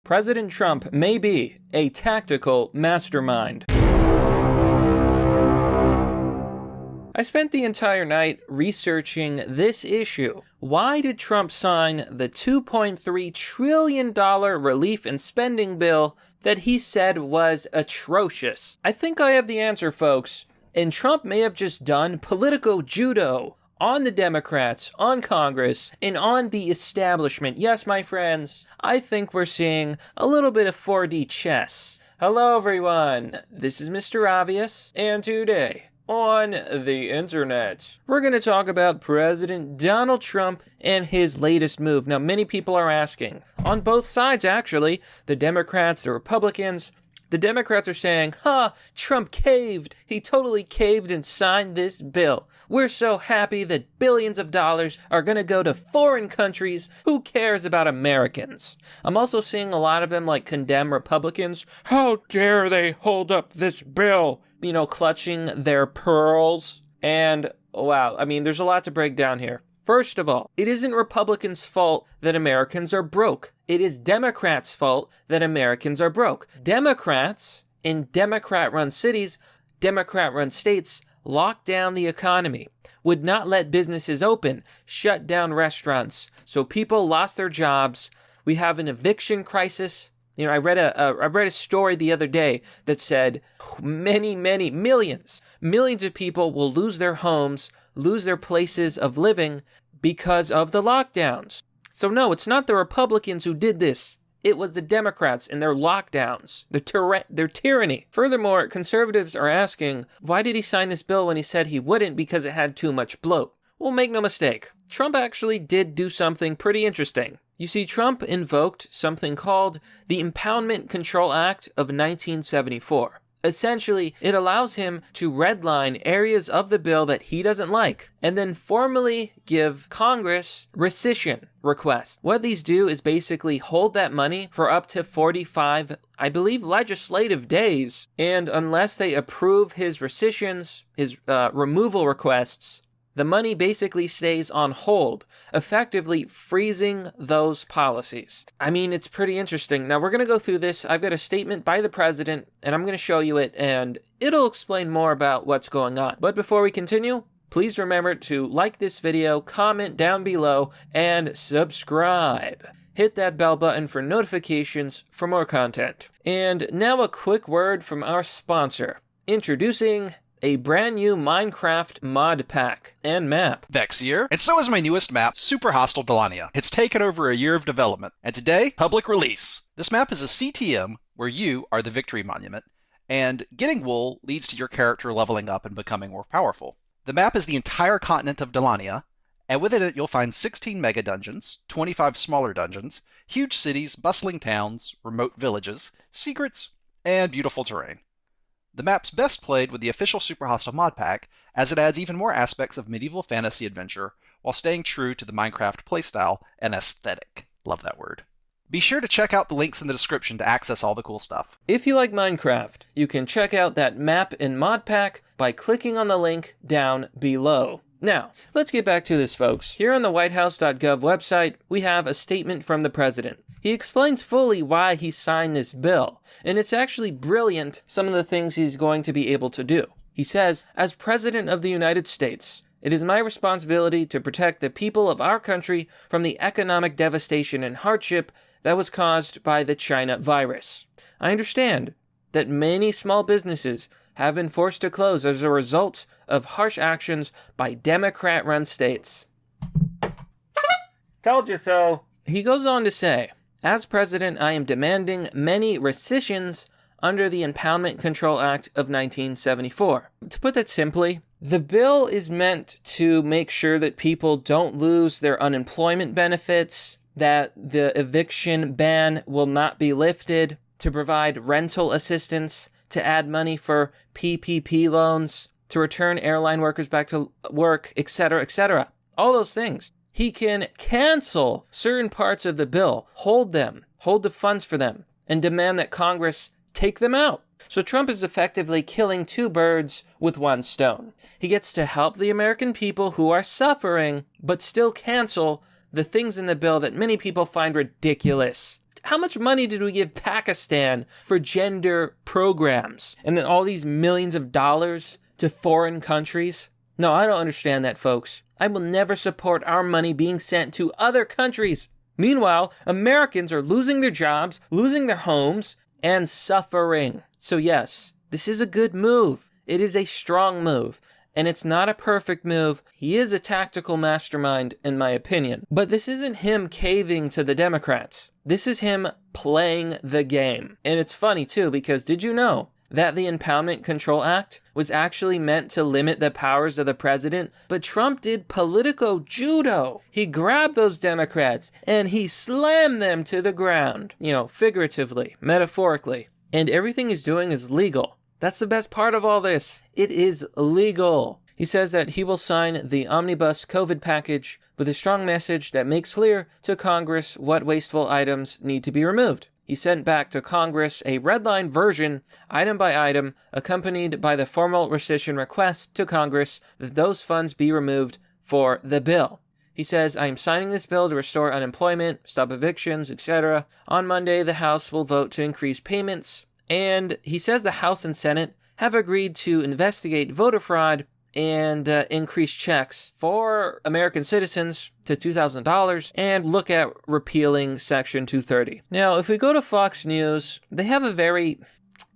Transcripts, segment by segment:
President Trump may be a tactical mastermind. I spent the entire night researching this issue. Why did Trump sign the $2.3 trillion relief and spending bill that he said was atrocious? I think I have the answer, folks. And Trump may have just done political judo on the Democrats, on Congress, and on the establishment. Yes, my friends, I think we're seeing a little bit of 4D chess. Hello, everyone. This is Mr. Obvious, and today on the internet, we're going to talk about President Donald Trump and his latest move. Now, many people are asking, on both sides actually, the Democrats, the Republicans. The Democrats are saying, Trump caved. He totally caved and signed this bill. We're so happy that billions of dollars are going to go to foreign countries. Who cares about Americans? I'm also seeing a lot of them condemn Republicans. How dare they hold up this bill? Clutching their pearls. And wow, there's a lot to break down here. First of all, it isn't Republicans' fault that Americans are broke. It is Democrats' fault that Americans are broke. Democrats in Democrat-run cities, Democrat-run states, locked down the economy, would not let businesses open, shut down restaurants. So people lost their jobs. We have an eviction crisis. I read a story the other day that said millions of people will lose their homes, lose their places of living because of the lockdowns. So no, it's not the Republicans who did this. It was the Democrats and their lockdowns, their tyranny. Furthermore, conservatives are asking, why did he sign this bill when he said he wouldn't because it had too much bloat? Well, make no mistake, Trump actually did do something pretty interesting. You see, Trump invoked something called the Impoundment Control Act of 1974. Essentially, it allows him to redline areas of the bill that he doesn't like, and then formally give Congress rescission requests. What these do is basically hold that money for up to 45, I believe, legislative days, and unless they approve his rescissions, his removal requests, the money basically stays on hold, effectively freezing those policies. It's pretty interesting. Now, we're going to go through this. I've got a statement by the president, and I'm going to show you it, and it'll explain more about what's going on. But before we continue, please remember to like this video, comment down below, and subscribe. Hit that bell button for notifications for more content. And now a quick word from our sponsor. Introducing a brand new Minecraft mod pack and map. Vex here, and so is my newest map, Super Hostile Delania. It's taken over a year of development, and today, public release. This map is a CTM where you are the victory monument, and getting wool leads to your character leveling up and becoming more powerful. The map is the entire continent of Delania, and within it you'll find 16 mega dungeons, 25 smaller dungeons, huge cities, bustling towns, remote villages, secrets, and beautiful terrain. The map's best played with the official Super Hostile mod pack, as it adds even more aspects of medieval fantasy adventure while staying true to the Minecraft playstyle and aesthetic. Love that word. Be sure to check out the links in the description to access all the cool stuff. If you like Minecraft, you can check out that map and mod pack by clicking on the link down below. Now, let's get back to this, folks. Here on the whitehouse.gov website, we have a statement from the president. He explains fully why he signed this bill, and it's actually brilliant, some of the things he's going to be able to do. He says, as President of the United States, it is my responsibility to protect the people of our country from the economic devastation and hardship that was caused by the China virus. I understand that many small businesses have been forced to close as a result of harsh actions by Democrat-run states. Told you so. He goes on to say, as president, I am demanding many rescissions under the Impoundment Control Act of 1974. To put that simply, the bill is meant to make sure that people don't lose their unemployment benefits, that the eviction ban will not be lifted, to provide rental assistance, to add money for PPP loans, to return airline workers back to work, etc., etc. All those things. He can cancel certain parts of the bill, hold the funds for them, and demand that Congress take them out. So Trump is effectively killing two birds with one stone. He gets to help the American people who are suffering, but still cancel the things in the bill that many people find ridiculous. How much money did we give Pakistan for gender programs? And then all these millions of dollars to foreign countries? No, I don't understand that, folks. I will never support our money being sent to other countries. Meanwhile, Americans are losing their jobs, losing their homes, and suffering. So yes, this is a good move. It is a strong move. And it's not a perfect move. He is a tactical mastermind, in my opinion. But this isn't him caving to the Democrats. This is him playing the game. And it's funny, too, because did you know that the Impoundment Control Act was actually meant to limit the powers of the president? But Trump did politico judo. He grabbed those Democrats and he slammed them to the ground. You know, figuratively, metaphorically. And everything he's doing is legal. That's the best part of all this. It is legal. He says that he will sign the Omnibus COVID package with a strong message that makes clear to Congress what wasteful items need to be removed. He sent back to Congress a redline version, item by item, accompanied by the formal rescission request to Congress that those funds be removed for the bill. He says, I am signing this bill to restore unemployment, stop evictions, etc. On Monday, the House will vote to increase payments. And he says the House and Senate have agreed to investigate voter fraud and increase checks for American citizens to $2,000 and look at repealing Section 230. Now, if we go to Fox News, they have a very,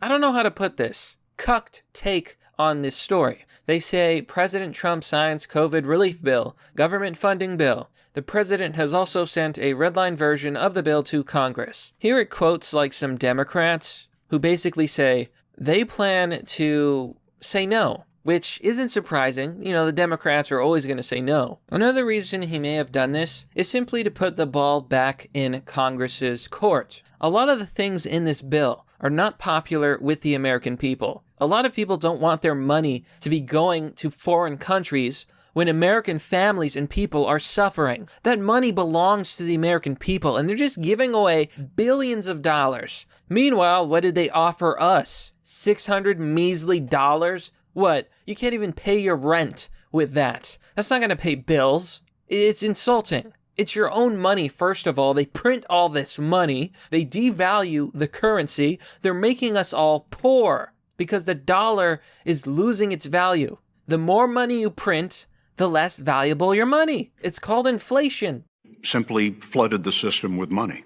I don't know how to put this, cucked take on this story. They say President Trump signs COVID relief bill, government funding bill. The president has also sent a redline version of the bill to Congress. Here it quotes like some Democrats who basically say they plan to say no, which isn't surprising. You know, the Democrats are always going to say no. Another reason he may have done this is simply to put the ball back in Congress's court. A lot of the things in this bill are not popular with the American people. A lot of people don't want their money to be going to foreign countries when American families and people are suffering. That money belongs to the American people, and they're just giving away billions of dollars. Meanwhile, what did they offer us? $600 measly dollars? What? You can't even pay your rent with that. That's not going to pay bills. It's insulting. It's your own money, first of all. They print all this money. They devalue the currency. They're making us all poor because the dollar is losing its value. The more money you print, the less valuable your money. It's called inflation. Simply flooded the system with money.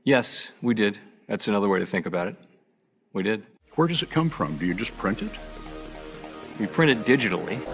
Yes, we did. That's another way to think about it. We did. Where does it come from? Do you just print it? We print it digitally.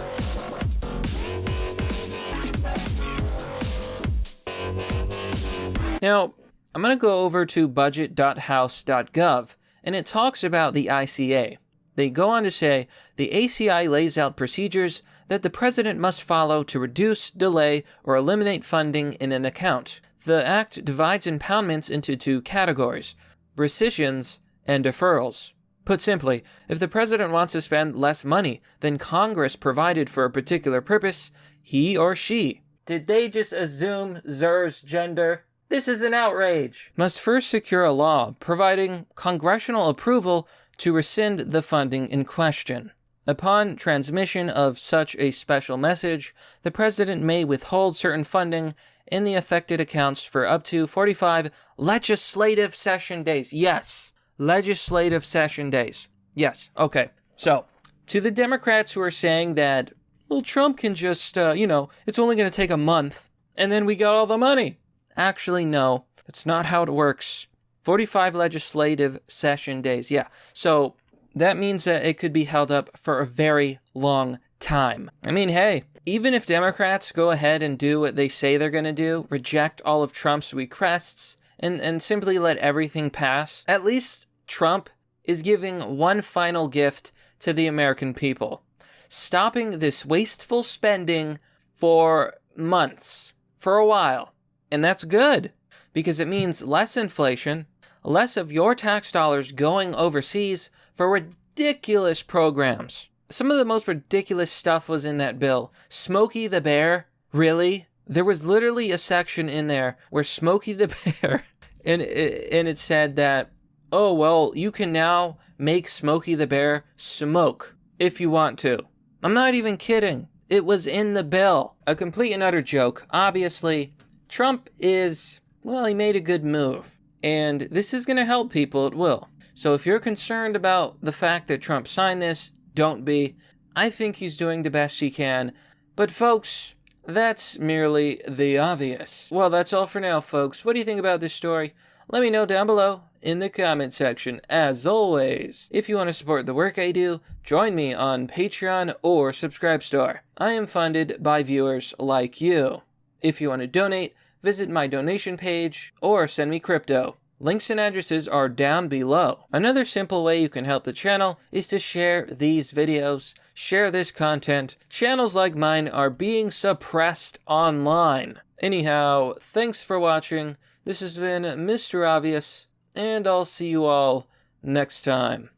Now, I'm going to go over to budget.house.gov, and it talks about the ICA. They go on to say, the ACI lays out procedures that the president must follow to reduce, delay, or eliminate funding in an account. The act divides impoundments into two categories, rescissions and deferrals. Put simply, if the president wants to spend less money than Congress provided for a particular purpose, he or she, did they just assume Zer's gender? This is an outrage. Must first secure a law providing congressional approval to rescind the funding in question. Upon transmission of such a special message, the president may withhold certain funding in the affected accounts for up to 45 legislative session days. Yes. Legislative session days. Yes. Okay. So, to the Democrats who are saying that, well, Trump can just, it's only going to take a month, and then we got all the money. Actually, no. That's not how it works. 45 legislative session days. Yeah. So, that means that it could be held up for a very long time. I mean, hey, even if Democrats go ahead and do what they say they're going to do, reject all of Trump's requests, and simply let everything pass, at least Trump is giving one final gift to the American people. Stopping this wasteful spending for months, for a while. And that's good, because it means less inflation, less of your tax dollars going overseas for ridiculous programs. Some of the most ridiculous stuff was in that bill. Smokey the Bear? Really? There was literally a section in there where Smokey the Bear, and it said that, oh, well, you can now make Smokey the Bear smoke if you want to. I'm not even kidding. It was in the bill. A complete and utter joke. Obviously, Trump is well, he made a good move. And this is going to help people, it will. So if you're concerned about the fact that Trump signed this, don't be. I think he's doing the best he can. But folks, that's merely the obvious. Well, that's all for now, folks. What do you think about this story? Let me know down below in the comment section. As always, if you want to support the work I do, join me on Patreon or Subscribestar. I am funded by viewers like you. If you want to donate, visit my donation page or send me crypto. Links and addresses are down below. Another simple way you can help the channel is to share these videos, share this content. Channels like mine are being suppressed online. Anyhow, thanks for watching. This has been Mr. Obvious, and I'll see you all next time.